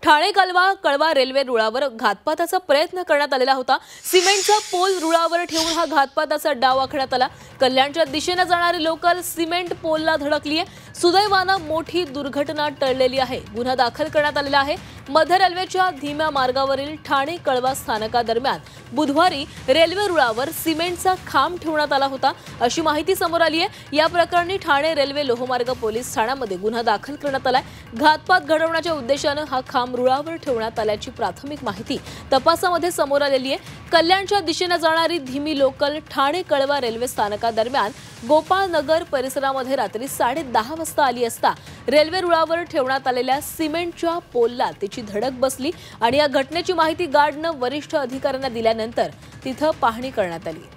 ठाणे कळवा रेल्वे रुळावर घातपाताचा प्रयत्न करण्यात आलेला होता। सिमेंटचा पोल रुळावर ठेवून हा घातपाताचा डाव आखण्यात आला। कल्याणच्या दिशेने जाणारी लोकल सिमेंट पोलला धडकली आहे। सुदैवाने मोठी दुर्घटना टळलेली आहे। गुन्हा दाखल करण्यात आलेला आहे। मध्य रेल्वेच्या धीम्या मार्गावरील ठाणे कळवा स्थानकादरम्यान बुधवारी रेल्वे रुळावर सिमेंटचा खांब ठेवण्यात आला होता, अशी माहिती समोर आली आहे। या प्रकरणी ठाणे रेल्वे लोहमार्ग पोलीस ठाण्यामध्ये गुन्हा दाखल करण्यात आलाय। घातपात घडवण्याच्या उद्देशाने हा खांब रुळावर ठेवण्यात आल्याची प्राथमिक माहिती तपासामध्ये समोर आलेली आहे। कल्याणच्या दिशेने जाणारी धीमी लोकल ठाणे कळवा रेल्वे स्थानकादरम्यान गोपाळनगर परिसरामध्ये रात्री 10:30 वाजता आली असता रेल्वे रुळावर ठेवण्यात आलेल्या सिमेंटच्या पोलला तिची धडक बसली आणि या घटनेची माहिती गार्डने वरिष्ठ अधिकाऱ्यांना दिल्यानंतर तिथे पाहणी करण्यात आली।